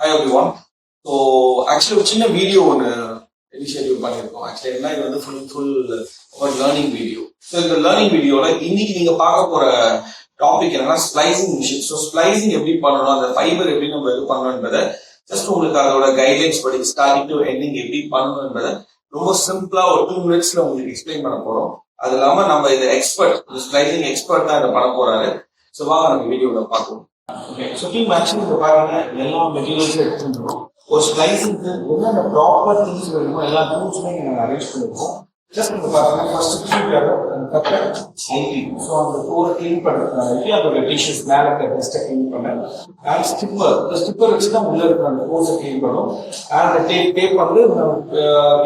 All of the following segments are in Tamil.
Hi everyone. So actually ஒரு சின்ன வீடியோ ஒன்று இனிஷியேட்டிவ் பண்ணியிருக்கோம். ஆக்சுவலி என்ன இது வந்து ஃபுல் ஒரு லேர்னிங் வீடியோ. ஸோ இந்த லேர்னிங் வீடியோல இன்னைக்கு நீங்க பார்க்க போற டாபிக் என்னன்னா ஸ்ப்ளைசிங் மிஷின். ஸோ ஸ்ப்ளைசிங் எப்படி பண்ணணும், அந்த ஃபைபர் எப்படி நம்ம இது பண்ணணும்ன்றதை ஜஸ்ட் உங்களுக்கு அதோட கைட்லைன்ஸ் படி ஸ்டார்டிங் டு எண்டிங் எப்படி பண்ணணும்ன்றதை ரொம்ப சிம்பிளா ஒரு 2 minutesல உங்களுக்கு எக்ஸ்பிளைன் பண்ண போறோம். அது இல்லாம நம்ம இது எக்ஸ்பர்ட், ஸ்ப்ளைசிங் எக்ஸ்பர்ட் தான் இதை பண்ண போறாரு. ஸோ வாங்க நம்ம வீடியோல பார்க்கலாம். ஸோ டீம் ஆக்சுவலி இப்போ பாருங்க எல்லா மெட்டீரியல்ஸும் எடுத்துருக்கோம். ஒரு ஸ்ப்ளைசிங்க்கு என்னென்ன ப்ராப்பர் திங்ஸ் வேணுமோ எல்லா டூல்ஸுமே நாங்கள் அரேஞ்ச் பண்ணிருக்கோம். ஜஸ்ட் இப்போ பாருங்க ஃபர்ஸ்ட் கட்டர் ஸோ அந்த கோரை கிளீன் பண்ணுறதுனால அதோட டிஷ்யூஸ் மேலே டெஸ்ட்டை கிளீன் பண்ணேன். அண்ட் ஸ்டிப்பர், இந்த ஸ்டிப்பர் வச்சு தான் உள்ள இருக்கிற அந்த கோர்ஸை கிளீன் பண்ணும். அண்ட் டேப் வந்து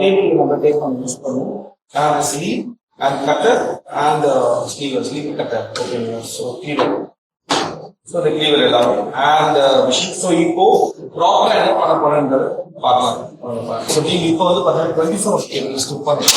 டேபிள் நம்ம டேப் பண்ணி யூஸ் பண்ணுவோம். And sleeve and cutter and sleeve cutter ஓகேங்களா. ஸோ கிளீனர் ஸோ இந்த கிளீவர் எல்லாமே அண்ட் மிஷின். ஸோ இப்போ ப்ராப்பராக என்ன பண்ண போறேன்றது பார்க்கலாம். ஸோ நீங்கள் இப்போ வந்து பார்த்தீங்கன்னா 24 கேபிள் ஸ்டிப் பண்ணுறோம்.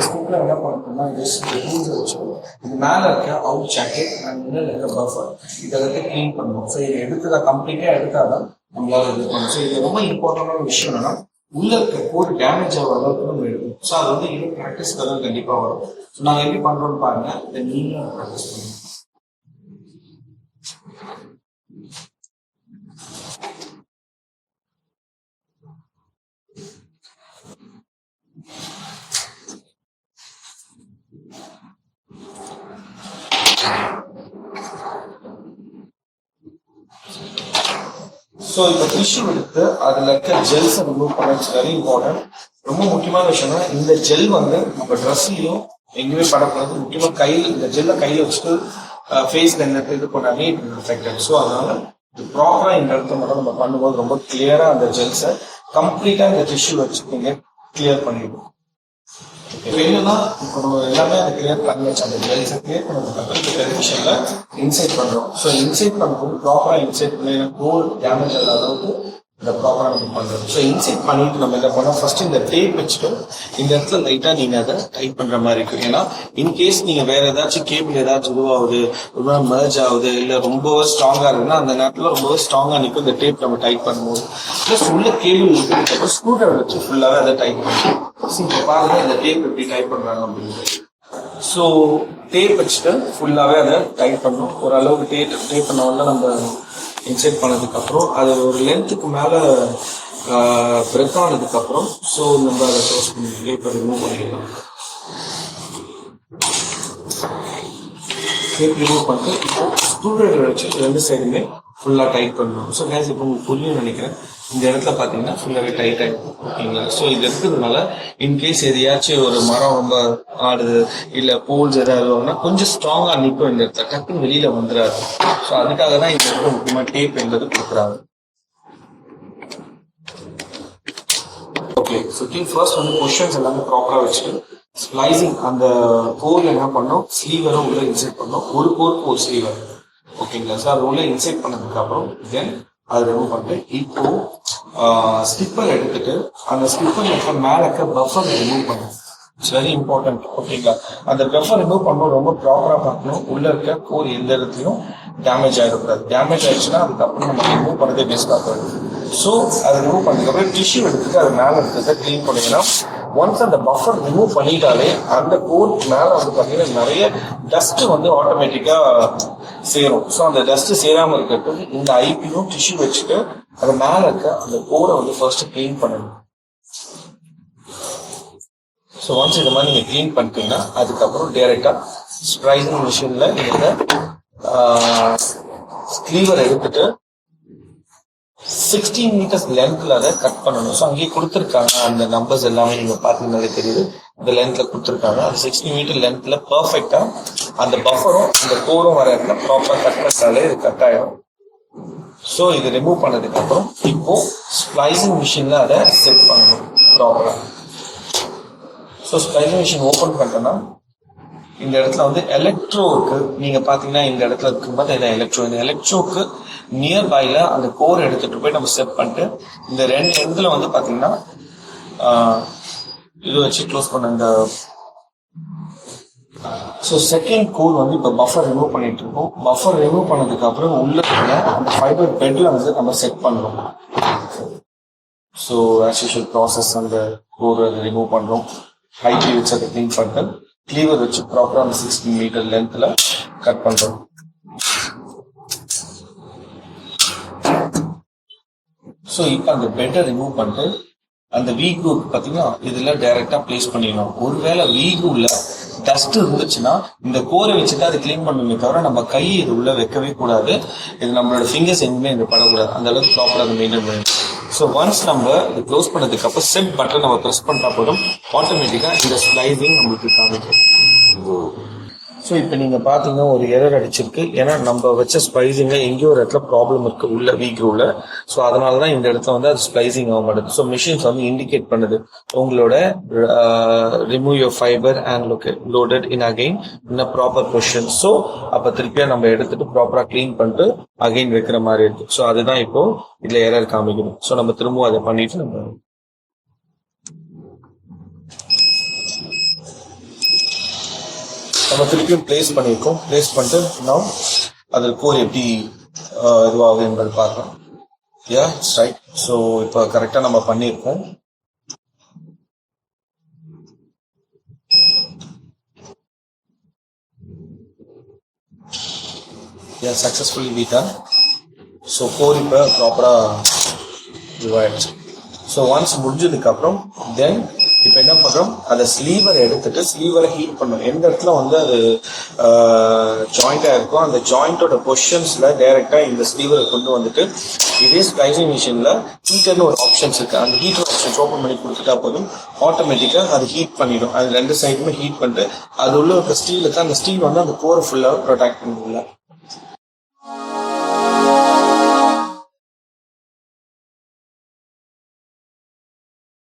ஸ்டிப்பில் என்ன பண்ணுறோம்னா இது மேலே இருக்க அவுட் ஜாக்கெட் அண்ட் உள்ள இருக்க பஃபர் இதெல்லாம் க்ளீன் பண்ணணும். ஸோ இதை எடுத்துதா கம்ப்ளீட்டாக எடுத்தாதான் நம்மளால இது பண்ணணும். ஸோ இது ரொம்ப இம்பார்ட்டண்டான விஷயம் என்னன்னா உள்ள இருக்க கோட் டேமேஜ் ஆகிற அளவுக்கு நம்ம எடுக்கணும். ஸோ அது வந்து இன்னும் ப்ராக்டிஸ்க்கு தான் கண்டிப்பாக வரும். ஸோ நாங்கள் எப்படி பண்ணுறோம்னு பாருங்க, இதை நீங்களும் ப்ராக்டிஸ் பண்ணுங்க. ஸோ இப்போ டிஷ்யூ எடுத்து அதில் இருக்க ஜெல்ஸை ரிமூவ் பண்ண வெரி இம்பார்ட்டன்ட். ரொம்ப முக்கியமான விஷயம்னா இந்த ஜெல் வந்து நம்ம ட்ரெஸ்லையும் எங்கேயுமே படக்கூடாது. முக்கியமாக கையில் இந்த ஜெல்லை கையில் வச்சுட்டு ஃபேஸில் இந்த இது பண்ணாலே எஃபெக்டட். ஸோ அதனால இது ப்ராப்பராக இந்த இடத்துல மட்டும் நம்ம பண்ணும்போது ரொம்ப கிளியராக அந்த ஜெல்ஸை கம்ப்ளீட்டாக இந்த டிஷ்யூ வச்சு நீங்கள் கிளியர் பண்ணிடுவோம். இப்போ என்னன்னா இப்போ நம்ம எல்லாமே அதை கிளியர் பண்ணி வச்சு அந்த ஜெல்ஸை கிளியர் பண்ணதுக்கு டெலிவிஷன்ல இன்சைட் பண்றோம். ஸோ இன்சைட் பண்ணும்போது ப்ராப்பரா இன்சைட் பண்ணி கோல் டேமேஜ் ஆகாத அளவுக்கு இந்த ப்ராப்பரா நம்ம பண்றோம். ஸோ இன்சைட் பண்ணிட்டு நம்ம என்ன பண்ணோம், ஃபர்ஸ்ட் இந்த டேப் வச்சுட்டு இந்த இடத்துல லைட்டா நீங்க அதை டைட் பண்ற மாதிரி இருக்கும். ஏன்னா இன்கேஸ் நீங்க வேற ஏதாச்சும் கேபிள் ஏதாச்சும் இதுவாகுது, ரொம்ப மர்ஜ் ஆகுது, இல்ல ரொம்ப ஸ்ட்ராங்கா இருக்குன்னா அந்த நேரத்துல ரொம்ப ஸ்ட்ராங்கா நிற்கும் இந்த டேப் நம்ம டைட் பண்ணும்போது. பிளஸ் உள்ள கேபிள் இருக்கிறதுக்கு ஸ்க்ரூ டிரைவர் வச்சு ஃபுல்லாவே அதை டைட் பண்ணுவோம். பாருங்க இந்த டேப் எப்படி டைப் பண்றாங்க அப்படின்னு. ஸோ டேப் வச்சுட்டு ஃபுல்லாவே அதை டைட் பண்ணணும். ஓரளவுக்கு டேப் பண்ண உடனே நம்ம இன்சைட் பண்ணதுக்கு அப்புறம் அது ஒரு லென்த்துக்கு மேல பிரெத் ஆனதுக்கு அப்புறம் ஸோ நம்ம அதை க்ளோஸ் பண்ணி டேப்பை ரிமூவ் பண்ணிடலாம். டேப் ரிமூவ் பண்ணிட்டு இப்போ ஸ்க்ரூ டிரைவர் வச்சு 2 சைடுமே ஃபுல்லா டைட் பண்ணணும். ஸோ கேஸ் இப்போ உங்களுக்கு புரியும் நினைக்கிறேன். இந்த இடத்துல பாத்தீங்கன்னா ஃபுல்லாவே டைட் ஆகிடும் ஓகேங்களா. ஸோ இது இருக்கிறதுனால இன்கேஸ் எதையாச்சும் ஒரு மரம் ரொம்ப ஆடுது இல்ல போல்ஸ் ஏதாவது கொஞ்சம் ஸ்ட்ராங்கா நிற்கும் இந்த இடத்துல, டக்குன்னு வெளியில வந்துடாது. ஸோ அதுக்காக தான் இந்த இடத்துல முக்கியமா டேப் என்பது கொடுக்குறாங்க. ஓகே, ஸோ ஃபர்ஸ்ட் வந்து பொசிஷன்ஸ் எல்லாமே ப்ராப்பரா வச்சுட்டு ஸ்ப்ளைசிங் அந்த கோர்ல என்ன பண்ணோம், ஸ்லீவரும் உள்ள இன்சைட் பண்ணோம். ஒரு கோருக்கு ஒரு ஸ்லீவர் ஓகேங்களா. ஸோ அது உள்ள இன்சைட் பண்ணதுக்கு அப்புறம் தென் அதை ரிமூவ் பண்ணிட்டு இப்போ ஸ்டிப்பர் எடுத்துட்டு அந்த ஸ்டிப்பர் மேல இருக்க பஃபர் ரிமூவ் பண்ணும். இட்ஸ் வெரி இம்பார்ட்டன்ட் ஓகேங்களா. அந்த பஃபர் ரிமூவ் பண்ணும்போது ரொம்ப ப்ராப்பரா பார்க்கணும். உள்ள இருக்க கோர் எந்த இடத்துலையும் டேமேஜ் ஆகிடக்கூடாது. டேமேஜ் ஆயிடுச்சுன்னா அதுக்கப்புறம் நம்ம ரிமூவ் பண்ணதே பெஸ்ட்டாக போயிடும். ஸோ அதை ரிமூவ் பண்ணதுக்கப்புறம் டிஷ்யூ எடுத்துட்டு அது மேலே இருக்கிறத கிளீன் பண்ணிங்கன்னா ஒன்ஸ் அந்த பஃபர் ரிமூவ் பண்ணிட்டாலே அந்த கோர் மேலே வந்து பார்த்தீங்கன்னா நிறைய டஸ்ட் வந்து ஆட்டோமேட்டிக்கா சேரும். ஸோ அந்த டஸ்ட் சேராமல் இருக்கிறதுக்கு இந்த ஐபியும் டிஷ்யூ வச்சுட்டு அது மேலே இருக்க அந்த கோரை வந்து ஃபர்ஸ்ட் கிளீன் பண்ணணும். ஸோ ஒன்ஸ் இந்த மாதிரி நீங்கள் கிளீன் பண்ணிட்டீங்கன்னா அதுக்கப்புறம் டைரக்டா ஸ்ப்ரைசிங் மிஷின்ல நீங்க ஸ்லீவர் எடுத்துட்டு 16 meters லென்த்ல அதை கட் பண்ணணும். ஸோ அங்கேயே கொடுத்துருக்காங்க அந்த நம்பர்ஸ் எல்லாமே நீங்க பார்த்தீங்கன்னாலே தெரியுது. இந்த லென்த்ல கொடுத்துருக்காங்க. அது 16 meter லென்த்ல பர்ஃபெக்டா அந்த பஃபரும் அந்த கோரும் வர இடத்துல ப்ராப்பரா கட் பண்ணாலே இது கட் ஆயிடும். ஸோ இது ரிமூவ் பண்ணதுக்கு அப்புறம் இப்போ ஸ்ப்ளைசிங் மிஷின்ல அதை செட் பண்ணணும் ப்ராப்பரா. ஸோ ஸ்ப்ளைசிங் மிஷின் ஓப்பன் பண்ணிட்டோம்னா இந்த இடத்துல வந்து எலக்ட்ரோக்கு நீங்க பாத்தீங்கன்னா இந்த இடத்துல இருக்கும்போது இதான் எலக்ட்ரோ. இந்த எலக்ட்ரோக்கு நியர்பைல அந்த கோர் எடுத்துட்டு போய் நம்ம செட் பண்ணிட்டு இந்த 2 எண்ட்ல வந்து பாத்தீங்கன்னா இது வச்சு க்ளோஸ் பண்ண இந்த ஸோ செகண்ட் கோர் வந்து இப்போ பஃபர் ரிமூவ் பண்ணிட்டு இருக்கோம். பஃபர் ரிமூவ் பண்ணதுக்கு அப்புறம் உள்ள அந்த ஃபைபர் பெட்ல வந்து நம்ம செட் பண்ணுறோம். ஸோ ஆஸ் யூஷுவல் ப்ராசஸ் அந்த கோரை ரிமூவ் பண்ணுறோம். ஹைட் வச்சு அதை க்ளீன் பண்ணிட்டு கிளீவர் வச்சு ப்ராப்பராக அந்த 16 மீட்டர் லென்த்தில் கட் பண்ணுறோம். ஸோ இப்போ அந்த பெட்டை ரிமூவ் பண்ணிட்டு அந்த வீக் ரூட் பார்த்தீங்கன்னா இதில் டைரெக்டாக பிளேஸ் பண்ணிடணும். ஒருவேளை வீக் உள்ள டஸ்ட் இருந்துச்சுன்னா இந்த கோரை வச்சுட்டு அதை கிளீன் பண்ணணுமே தவிர நம்ம கை இது உள்ள வைக்கவே கூடாது. இது நம்மளோட ஃபிங்கர்ஸ் எதுவுமே இது படக்கூடாது. அந்த அளவுக்கு ப்ராப்பராக அதை மெயின்டைன் பண்ணணும். ஸோ ஒன்ஸ் நம்ம இது க்ளோஸ் பண்ணதுக்கு அப்புறம் செட் பட்டன் நம்ம ப்ரெஸ் பண்ணுறா போதும் ஆட்டோமேட்டிக்காக இந்த ஸ்லைசிங் நம்மளுக்கு காமிக்கும். ஸோ இப்போ நீங்கள் பார்த்தீங்கன்னா ஒரு எரர் அடிச்சிருக்கு. ஏன்னா நம்ம வச்ச ஸ்பைசிங்க எங்கேயோ ஒரு இடத்துல ப்ராப்ளம் இருக்கு உள்ள வீக் ரூல. ஸோ அதனால தான் இந்த இடத்துல வந்து அது ஸ்பைசிங் ஆக மாட்டேது. ஸோ மிஷின்ஸ் வந்து இண்டிகேட் பண்ணுது உங்களோட remove your fibre and loaded in again in a proper position. So அப்போ திருப்பியா நம்ம எடுத்துட்டு ப்ராப்பராக க்ளீன் பண்ணிட்டு அகைன் வைக்கிற மாதிரி இருக்கு. ஸோ அதுதான் இப்போ இதில் எரர் காமிக்கணும். ஸோ நம்ம திரும்பவும் அதை பண்ணிட்டு நம்ம திருப்பியும் பிளேஸ் பண்ணியிருக்கோம். பிளேஸ் பண்ணிட்டு நாம் அதில் கோர் எப்படி இதுவாகும் என்பது பார்க்கலாம். Yeah it's right. ஸோ இப்போ கரெக்டாக நம்ம பண்ணியிருக்கோம். யா சக்ஸஸ்ஃபுல்லி வீட்டா. ஸோ கோர் இப்போ ப்ராப்பராக இதுவாகிடுச்சு. ஸோ ஒன்ஸ் முடிஞ்சதுக்கப்புறம் தென் இப்போ என்ன பண்ணுறோம், அதை ஸ்லீவரை எடுத்துட்டு ஸ்லீவரை ஹீட் பண்ணணும். எந்த இடத்துல வந்து அது ஜாயிண்டாக இருக்கோ அந்த ஜாயிண்டோட பொசிஷன்ஸில் டைரெக்டாக இந்த ஸ்லீவரை கொண்டு வந்துட்டு இதே ஸ்லைசிங் மிஷினில் ஹீட்டர்னு ஒரு ஆப்ஷன்ஸ் இருக்குது. அந்த ஹீட்டர் ஆப்ஷன்ஸ் ஓப்பன் பண்ணி கொடுத்துட்டா போதும் ஆட்டோமேட்டிக்காக அது ஹீட் பண்ணிடும். அது ரெண்டு சைடுமே ஹீட் பண்ணிட்டு அது உள்ள ஒரு ஸ்டீலுக்கு அந்த ஸ்டீல் வந்து அந்த கோரை ஃபுல்லாக ப்ரொடெக்ட் பண்ணிடல.